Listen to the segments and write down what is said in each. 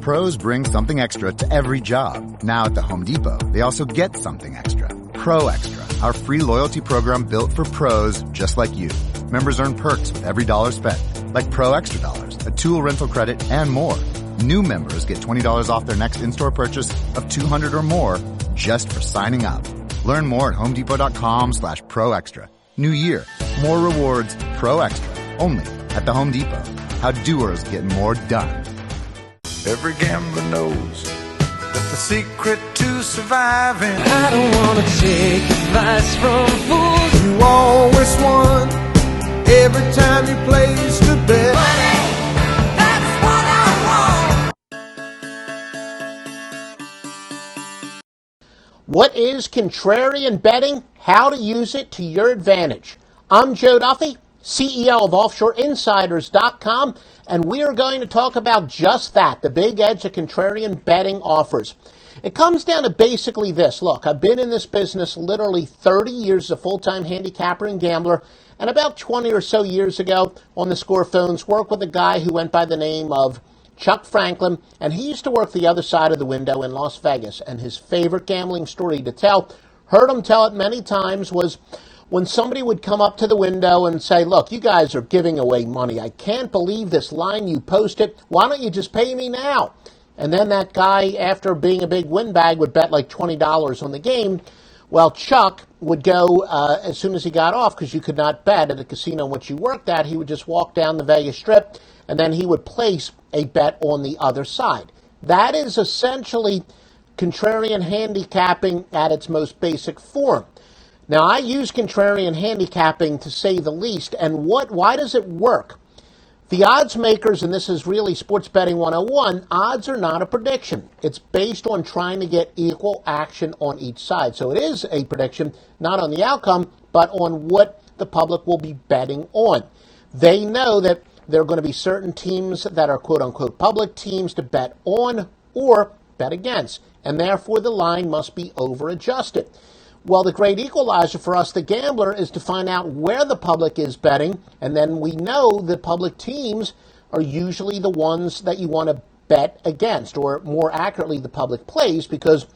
Pros bring something extra to every job. Now at the Home Depot, they also get something extra. Pro Extra, our free loyalty program built for pros just like you. Members earn perks with every dollar spent, like Pro Extra Dollars, a tool rental credit, and more. New members get $20 off their next in-store purchase of $200 or more just for signing up. Learn more at homedepot.com/Pro Extra. New year, more rewards, Pro Extra, only at the Home Depot. How doers get more done. Every gambler knows that the secret to surviving. I don't want to take advice from fools. You always won every time you placed a bet. Money, that's what I want. What is contrarian betting? How to use it to your advantage. I'm Joe Duffy, CEO of OffshoreInsiders.com, and we are going to talk about just that, the big edge that contrarian betting offers. It comes down to basically this. Look, I've been in this business literally 30 years as a full-time handicapper and gambler, and about 20 or so years ago on the score phones, worked with a guy who went by the name of Chuck Franklin, and he used to work the other side of the window in Las Vegas, and his favorite gambling story to tell, heard him tell it many times, was when somebody would come up to the window and say, look, you guys are giving away money. I can't believe this line you posted. Why don't you just pay me now? And then that guy, after being a big windbag, would bet like $20 on the game. Well, Chuck would go, as soon as he got off, because you could not bet at a casino in which you worked at, he would just walk down the Vegas Strip, and then he would place a bet on the other side. That is essentially contrarian handicapping at its most basic form. Now, I use contrarian handicapping to say the least, and why does it work? The odds makers, and this is really sports betting 101, odds are not a prediction. It's based on trying to get equal action on each side. So it is a prediction, not on the outcome, but on what the public will be betting on. They know that there are going to be certain teams that are quote-unquote public teams to bet on or bet against, and therefore the line must be over-adjusted. Well, the great equalizer for us, the gambler, is to find out where the public is betting, and then we know the public teams are usually the ones that you want to bet against, or more accurately, the public plays, because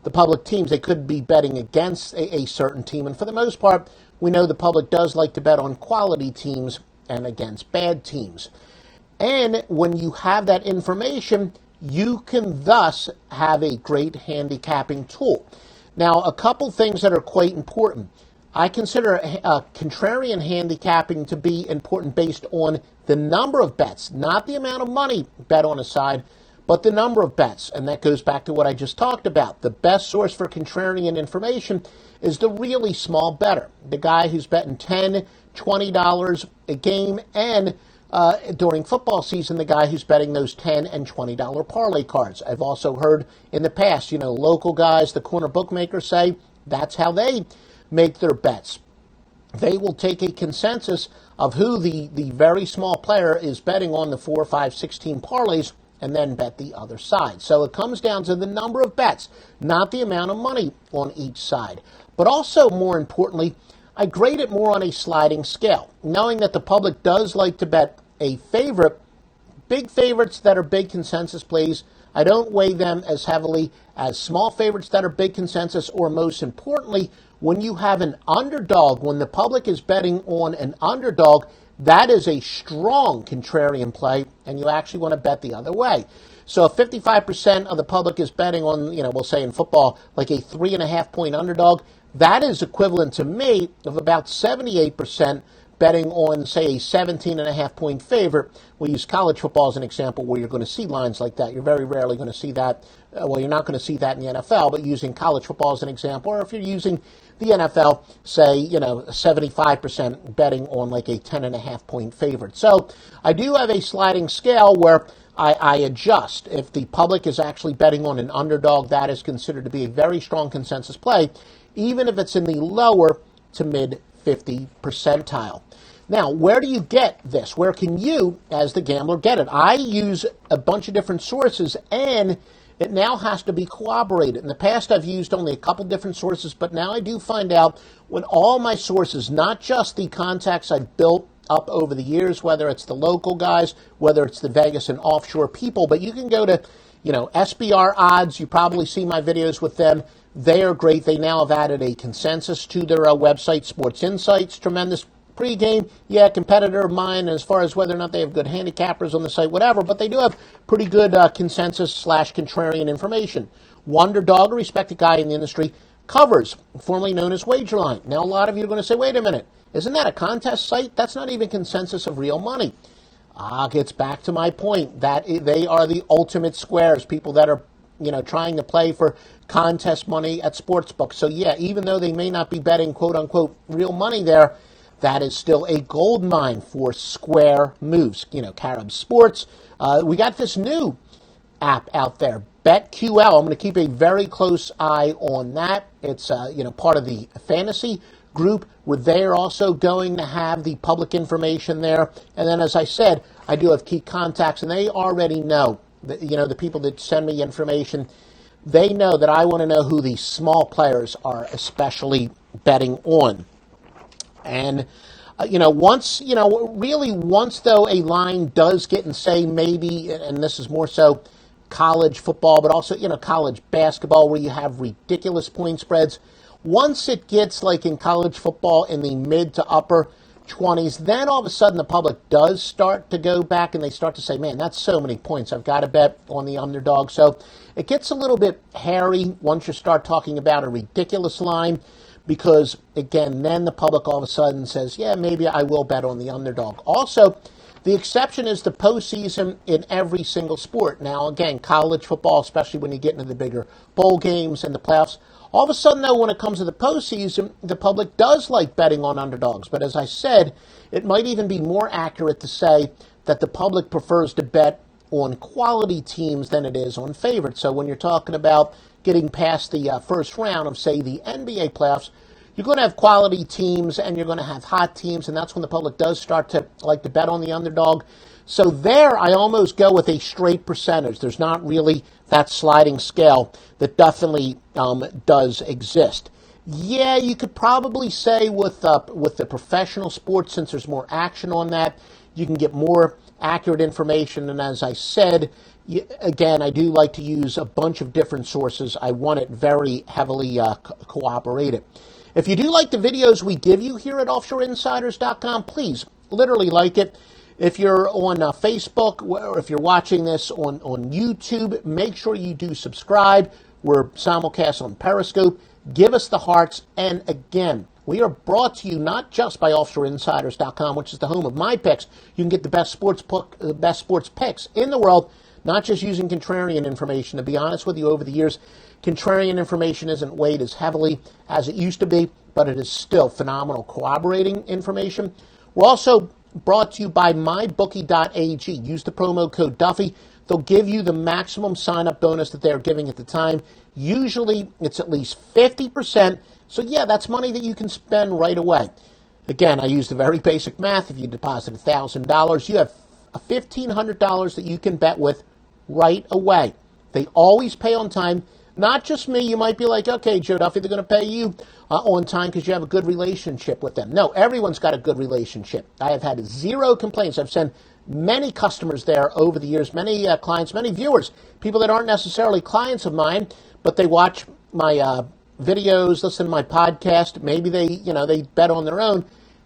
the public teams, they could be betting against a certain team, and for the most part, we know the public does like to bet on quality teams and against bad teams. And when you have that information, you can thus have a great handicapping tool. Now, a couple things that are quite important. I consider contrarian handicapping to be important based on the number of bets, not the amount of money bet on a side, but the number of bets. And that goes back to what I just talked about. The best source for contrarian information is the really small bettor, the guy who's betting $10, $20 a game, and during football season, the guy who's betting those $10 and $20 parlay cards. I've also heard in the past, local guys, the corner bookmakers say that's how they make their bets. They will take a consensus of who the very small player is betting on the 4, 5, 16 parlays and then bet the other side. So it comes down to the number of bets, not the amount of money on each side. But also, more importantly, I grade it more on a sliding scale, knowing that the public does like to bet a favorite. Big favorites that are big consensus plays, I don't weigh them as heavily as small favorites that are big consensus, or most importantly, when you have an underdog, when the public is betting on an underdog, that is a strong contrarian play, and you actually want to bet the other way. So if 55% of the public is betting on, we'll say in football, like a 3.5-point underdog, that is equivalent to me of about 78% betting on, say, a 17.5-point favorite. We use college football as an example where you're going to see lines like that. You're very rarely going to see that. You're not going to see that in the NFL, but using college football as an example, or if you're using the NFL, say, 75% betting on like a 10.5-point favorite. So I do have a sliding scale where I adjust. If the public is actually betting on an underdog, that is considered to be a very strong consensus play, even if it's in the lower to mid 50 percentile. Now, where do you get this? Where can you, as the gambler, get it? I use a bunch of different sources, and it now has to be corroborated. In the past, I've used only a couple different sources, but now I do find out when all my sources, not just the contacts I built up over the years, whether it's the local guys, whether it's the Vegas and offshore people. But you can go to, SBR Odds. You probably see my videos with them. They are great. They now have added a consensus to their website, Sports Insights. Tremendous pregame. Yeah, competitor of mine as far as whether or not they have good handicappers on the site, whatever. But they do have pretty good consensus/contrarian information. Wonderdog, a respected guy in the industry, covers, formerly known as Wagerline. Now, a lot of you are going to say, wait a minute, isn't that a contest site? That's not even consensus of real money. Gets back to my point that they are the ultimate squares, people that are, trying to play for contest money at sportsbooks. So, yeah, even though they may not be betting, quote-unquote, real money there, that is still a gold mine for square moves. Carib Sports. We got this new app out there, BetQL. I'm going to keep a very close eye on that. It's, part of the fantasy group where they're also going to have the public information there. And then, as I said, I do have key contacts, and they already know that, the people that send me information, they know that I want to know who the small players are especially betting on. And, once though a line does get and say maybe, and this is more so college football, but also, college basketball where you have ridiculous point spreads. Once it gets like in college football in the mid to upper 20s, then all of a sudden the public does start to go back and they start to say, man, that's so many points. I've got to bet on the underdog. So it gets a little bit hairy once you start talking about a ridiculous line because, again, then the public all of a sudden says, yeah, maybe I will bet on the underdog. Also, the exception is the postseason in every single sport. Now, again, college football, especially when you get into the bigger bowl games and the playoffs, all of a sudden, though, when it comes to the postseason, the public does like betting on underdogs. But as I said, it might even be more accurate to say that the public prefers to bet on quality teams than it is on favorites. So when you're talking about getting past the first round of, say, the NBA playoffs, you're going to have quality teams and you're going to have hot teams, and that's when the public does start to like to bet on the underdog. So there, I almost go with a straight percentage. There's not really that sliding scale that definitely does exist. Yeah, you could probably say with the professional sports, since there's more action on that, you can get more accurate information. And as I said, again, I do like to use a bunch of different sources. I want it very heavily cooperated. If you do like the videos we give you here at offshoreinsiders.com, please literally like it. If you're on Facebook or if you're watching this on YouTube, make sure you do subscribe. We're simulcast on Periscope. Give us the hearts. And again, we are brought to you not just by offshoreinsiders.com, which is the home of my picks. You can get the best sports picks in the world, not just using contrarian information. To be honest with you, over the years, contrarian information isn't weighed as heavily as it used to be, but it is still phenomenal corroborating information. We're also brought to you by mybookie.ag. Use the promo code Duffy. They'll give you the maximum sign-up bonus that they're giving at the time. Usually, it's at least 50%. So, yeah, that's money that you can spend right away. Again, I use the very basic math. If you deposit $1,000, you have $1,500 that you can bet with right away. They always pay on time. Not just me. You might be like, okay, Joe Duffy, they're going to pay you on time because you have a good relationship with them. No, everyone's got a good relationship. I have had zero complaints. I've sent many customers there over the years, many clients, many viewers, people that aren't necessarily clients of mine, but they watch my videos, listen to my podcast. Maybe they bet on their own.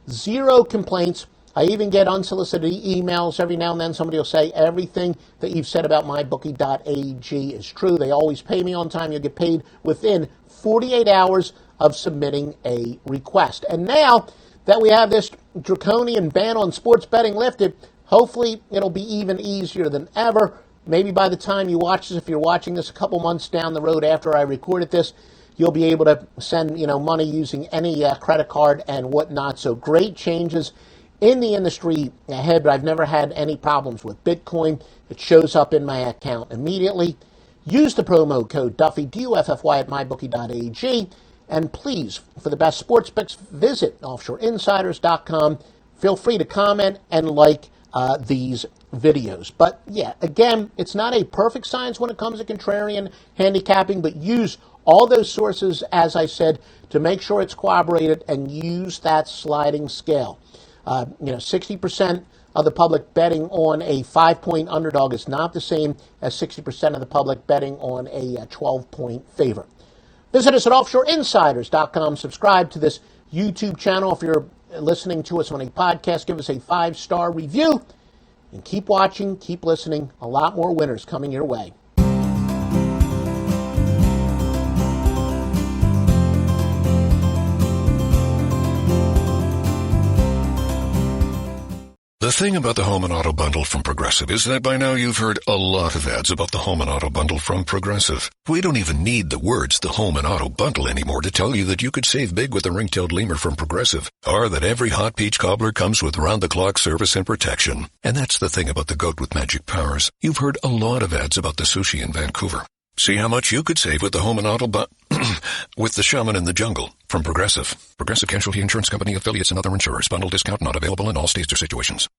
Zero complaints. I even get unsolicited emails every now and then. Somebody will say everything that you've said about mybookie.ag is true. They always pay me on time. You'll get paid within 48 hours of submitting a request. And now that we have this draconian ban on sports betting lifted, hopefully it'll be even easier than ever. Maybe by the time you watch this, if you're watching this a couple months down the road after I recorded this, you'll be able to send money using any credit card and whatnot. So great changes in the industry ahead, but I've never had any problems with Bitcoin. It shows up in my account immediately. Use the promo code Duffy, D-U-F-F-Y, at mybookie.ag. And please, for the best sports picks, visit offshoreinsiders.com. Feel free to comment and like these videos. But yeah, again, it's not a perfect science when it comes to contrarian handicapping, but use all those sources, as I said, to make sure it's corroborated and use that sliding scale. 60% of the public betting on a 5-point underdog is not the same as 60% of the public betting on a 12-point favorite. Visit us at offshoreinsiders.com. Subscribe to this YouTube channel. If you're listening to us on a podcast, give us a 5-star review. And keep watching, keep listening. A lot more winners coming your way. The thing about the Home and Auto Bundle from Progressive is that by now you've heard a lot of ads about the Home and Auto Bundle from Progressive. We don't even need the words the Home and Auto Bundle anymore to tell you that you could save big with the ring-tailed lemur from Progressive, or that every hot peach cobbler comes with round-the-clock service and protection. And that's the thing about the goat with magic powers. You've heard a lot of ads about the sushi in Vancouver. See how much you could save with the Home and Auto with the Shaman in the Jungle from Progressive. Progressive Casualty Insurance Company, affiliates, and other insurers. Bundle discount not available in all states or situations.